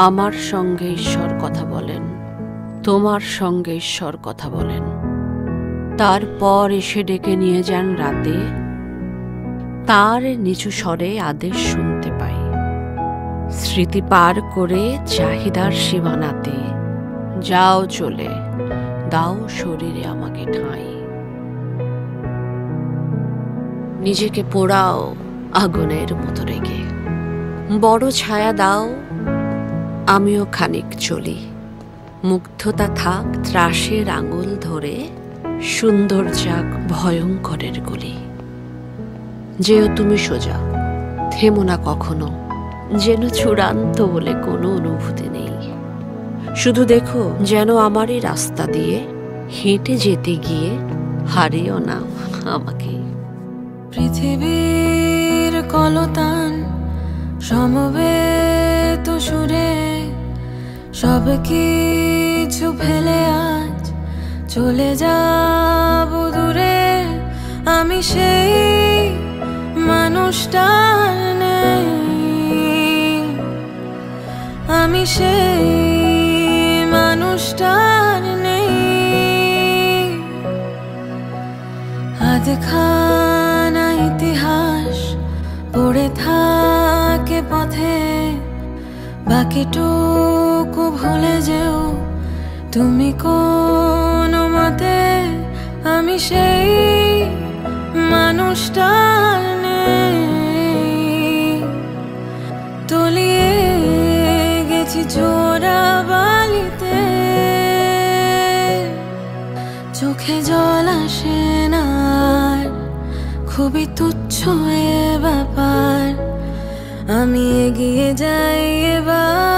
আমার সঙ্গে ঈশ্বর কথা বলেন, তোমার সঙ্গে ঈশ্বর কথা বলেন। তারপর এসে ডেকে নিয়ে যান রাতে, তার নিচু স্বরে আদেশ শুনতে পাই। স্মৃতি পার করে চাহিদার সীমানাতে যাও চলে, দাও শরীরে আমাকে ঠাঁই। নিজেকে পোড়াও আগুনের মতো রেগে, বড় ছায়া দাও, আমিও খানিক চলি। মুগ্ধতা থাক ত্রাসের আঙুল ধরে, সুন্দর যাক ভয়ঙ্করের গুলি। যেও তুমি সোজা, থেমো না কখনো, যেন চূড়ান্ত বলে কোনো অনুভূতি নেই। শুধু দেখো যেন আমারই রাস্তা দিয়ে হেঁটে যেতে গিয়ে হারিও না আমাকে। পৃথিবীর কলতান সমবেত সুরে সব কিছু ফেলে আজ চলে যাব দূরে। আমি সেই মানুষটা নেই, আমি সেই মানুষটা নেই। আধখানা ইতিহাস পড়ে থাকে পথে, বাকিটুকু ভুলে যেও তুমি কোনো মতে। আমি সেই মানুষটা নেই, তলিয়ে গেছি জোড়া বালিতে। চোখে জল আসে না, খুবই তুচ্ছ এ ব্যাপার। আমি এগিয়ে যাই এবার।